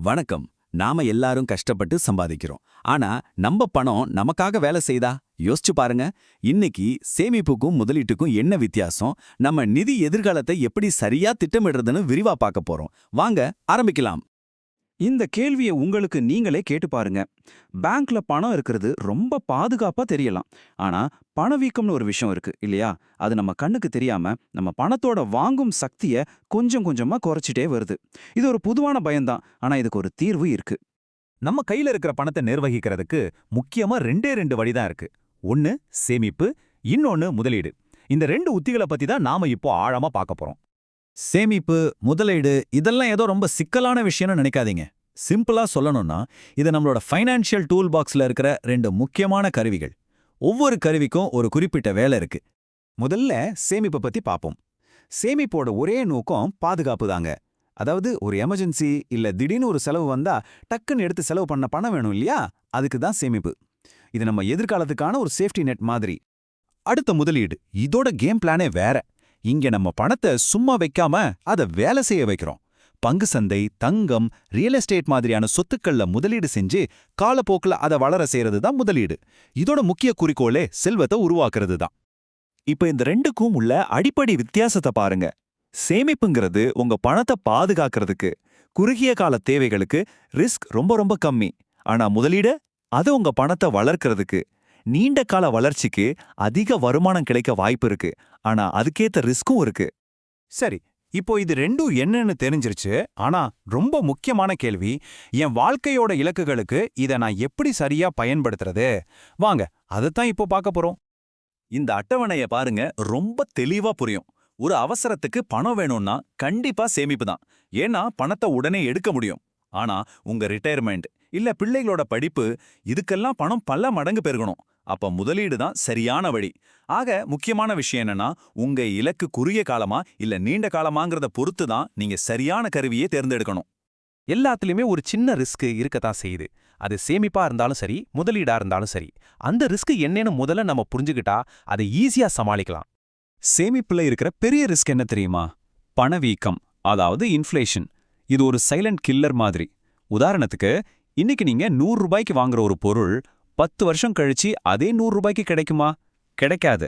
வணக்கம். நாம எல்லாரும் கஷ்டப்பட்டு சம்பாதிக்கிறோம். ஆனா நம்ம பணம் நமக்காக வேலை செய்தா? யோசிச்சு பாருங்க. இன்னைக்கு சேமிப்புக்கும் முதலீட்டுக்கும் என்ன வித்தியாசம்? நம்ம நிதி எதிர்காலத்தை எப்படி சரியா திட்டமிடுறதுன்னு விரிவா பார்க்க போறோம். வாங்க ஆரம்பிக்கலாம். இந்த கேள்வியை உங்களுக்கு நீங்களே கேட்டு பாருங்க. பேங்க்ல பணம் இருக்கிறது ரொம்ப பாதுகாப்பா தெரியலாம். ஆனா பணவீக்கம்னு ஒரு விஷயம் இருக்கு இல்லையா? அது நம்ம கண்ணுக்கு தெரியாம நம்ம பணத்தோட வாங்கும் சக்தியை கொஞ்சம் கொஞ்சமா குறைச்சிட்டே வருது. இது ஒரு பொதுவான பயம்தான். ஆனா இதுக்கு ஒரு தீர்வு இருக்கு. நம்ம கையில இருக்கிற பணத்தை நிர்வகிக்கிறதுக்கு முக்கியமா ரெண்டே வழிதான் இருக்கு. ஒன்னு சேமிப்பு, இன்னொன்னு முதலீடு. இந்த ரெண்டு உத்திகளை பத்தி தான் நாம இப்போ ஆழமா பார்க்க போறோம். சேமிப்பு, முதலீடு இதெல்லாம் ஏதோ ரொம்ப சிக்கலான விஷயம்னு நினைக்காதீங்க. சிம்பிளா சொல்லணும்னா, இது நம்மளோட ஃபைனான்ஷியல் டூல் பாக்ஸ்ல இருக்கிற ரெண்டு முக்கியமான கருவிகள். ஒவ்வொரு கருவிக்கும் ஒரு குறிப்பிட்ட வேலை இருக்கு. முதல்ல சேமிப்பை பத்தி பார்ப்போம். சேமிப்போட ஒரே நோக்கம் பாதுகாப்பு தாங்க. அதாவது ஒரு எமர்ஜென்சி இல்ல திடீர்னு ஒரு செலவு வந்தா டக்குன்னு எடுத்து செலவு பண்ண பணம் வேணும் இல்லையா? அதுக்கு தான் சேமிப்பு. இது நம்ம எதிர்காலத்துக்கான ஒரு சேஃப்டி நெட் மாதிரி. அடுத்த முதலீடு, இதோட கேம் பிளானே வேற. இங்க நம்ம பணத்தை சும்மா வைக்காம அதை வேலை செய்ய வைக்கிறோம். பங்கு சந்தை, தங்கம், ரியல் எஸ்டேட் மாதிரியான சொத்துக்கள்ல முதலீடு செஞ்சு காலப்போக்கில் அதை வளர செய்யறது தான் முதலீடு. இதோட முக்கிய குறிக்கோளே செல்வத்தை உருவாக்குறது தான். இப்ப இந்த ரெண்டுக்கும் உள்ள அடிப்படை வித்தியாசத்தை பாருங்க. சேமிப்புங்கிறது உங்க பணத்தை பாதுகாக்கிறதுக்கு, குறுகிய கால தேவைகளுக்கு ரிஸ்க் ரொம்ப ரொம்ப கம்மி. ஆனா முதலீடு அது உங்க பணத்தை வளர்க்கறதுக்கு, நீண்ட கால வளர்ச்சிக்கு அதிக வருமானம் கிடைக்க வாய்ப்பு இருக்கு. ஆனா அதுக்கேத்த ரிஸ்க்கும் இருக்கு. சரி, இப்போ இது ரெண்டும் என்னன்னு தெரிஞ்சிருச்சு. ஆனா ரொம்ப முக்கியமான கேள்வி, என் வாழ்க்கையோட இலக்குகளுக்கு இதை நான் எப்படி சரியா பயன்படுத்துறது? வாங்க அதைத்தான் இப்போ பார்க்க போறோம். இந்த அட்டவணைய பாருங்க, ரொம்ப தெளிவா புரியும். ஒரு அவசரத்துக்கு பணம் வேணும்னா கண்டிப்பா சேமிப்பு தான். ஏன்னா பணத்தை உடனே எடுக்க முடியும். ஆனா உங்க ரிட்டையர்மெண்ட் இல்ல பிள்ளைகளோட படிப்பு, இதுக்கெல்லாம் பணம் பல மடங்கு பெருகணும். அப்ப முதலீடு தான் சரியான வழி. ஆக முக்கியமான விஷயம் என்னன்னா, உங்க இலக்கு குறுகிய காலமா இல்ல நீண்ட காலமாங்கிறத பொறுத்து தான் நீங்க சரியான கருவியை தேர்ந்தெடுக்கணும். எல்லாத்துலயுமே ஒரு சின்ன ரிஸ்க் இருக்கத்தான் செய்யுது. அது சேமிப்பா இருந்தாலும் சரி, முதலீடா இருந்தாலும் சரி. அந்த ரிஸ்க் என்னன்னு முதல்ல நம்ம புரிஞ்சுக்கிட்டா அதை ஈஸியா சமாளிக்கலாம். சேமிப்புல இருக்கிற பெரிய ரிஸ்க் என்ன தெரியுமா? பணவீக்கம், அதாவது இன்ஃப்ளேஷன். இது ஒரு சைலண்ட் கில்லர் மாதிரி. உதாரணத்துக்கு, இன்னைக்கு நீங்க 100 ரூபாய்க்கு வாங்குற ஒரு பொருள் 10 வருஷம் கழிச்சு அதே 100 ரூபாய்க்கு கிடைக்குமா? கிடைக்காது.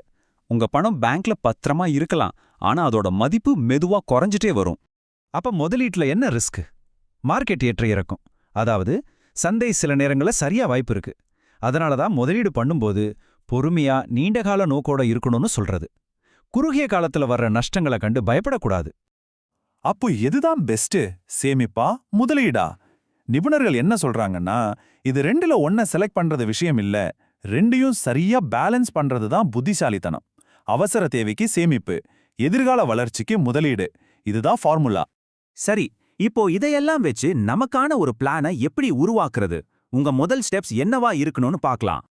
உங்க பணம் பேங்க்ல பத்திரமா இருக்கலாம், ஆனா அதோட மதிப்பு மெதுவா குறைஞ்சிட்டே வரும். அப்ப முதலீட்டுல என்ன ரிஸ்க்? மார்க்கெட் ஏற்ற இறக்கும். அதாவது சந்தை சில நேரங்கள்ல சரியா வாய்ப்பு இருக்கு. அதனாலதான் முதலீடு பண்ணும்போது பொறுமையா நீண்டகால நோக்கோட இருக்கணும்னு சொல்றது. குறுகிய காலத்துல வர்ற நஷ்டங்களை கண்டு பயப்படக்கூடாது. அப்போ எதுதான் பெஸ்ட், சேமிப்பா முதலீடா? நிபுணர்கள் என்ன சொல்றாங்கன்னா, இது ரெண்டுல ஒன்ன செலக்ட் பண்றது விஷயம் இல்ல, ரெண்டையும் சரியா பேலன்ஸ் பண்றது தான் புத்திசாலித்தனம். அவசர தேவைக்கு சேமிப்பு, எதிர்கால வளர்ச்சிக்கு முதலீடு, இதுதான் ஃபார்முலா. சரி, இப்போ இதையெல்லாம் வச்சு நமக்கான ஒரு பிளானை எப்படி உருவாக்குறது? உங்க முதல் ஸ்டெப்ஸ் என்னவா இருக்கணும்னு பார்க்கலாம்.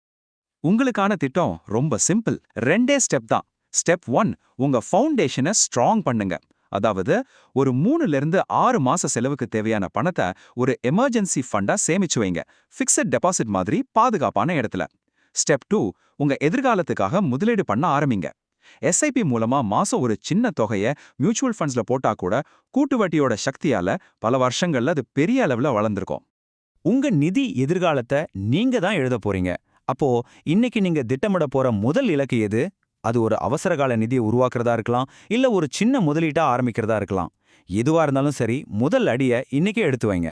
உங்களுக்கான திட்டம் ரொம்ப சிம்பிள். ரெண்டே ஸ்டெப் தான். ஸ்டெப் 1, உங்க ஃபவுண்டேஷனை ஸ்ட்ராங் பண்ணுங்க. அதாவது ஒரு 3லிருந்து 6 மாச செலவுக்கு தேவையான பணத்தை ஒரு எமர்ஜென்சி ஃபண்டா சேமிச்சு வைங்க. ஃபிக்ஸட் டெபாசிட் மாதிரி பாதுகாப்பான இடத்துல. ஸ்டெப் 2, உங்க எதிர்காலத்துக்காக முதலீடு பண்ண ஆரம்பிங்க. எஸ்ஐபி மூலமா மாசம் ஒரு சின்ன தொகையை மியூச்சுவல் ஃபண்ட்ஸ்ல போட்டா கூட கூட்டு வட்டியோட சக்தியால பல வருஷங்கள்ல அது பெரிய அளவுல வளர்ந்துருக்கும். உங்க நிதி எதிர்காலத்தை நீங்க தான் எழுத போறீங்க. அப்போ இன்னைக்கு நீங்க திட்டமிட போற முதல் இலக்கு எது? அது ஒரு அவசரகால நிதியை உருவாக்குறதா இருக்கலாம், இல்ல ஒரு சின்ன முதலீட்டா ஆரம்பிக்கிறதா இருக்கலாம். எதுவா இருந்தாலும் சரி, முதல் அடியை இன்னைக்கே எடுத்து வைங்க.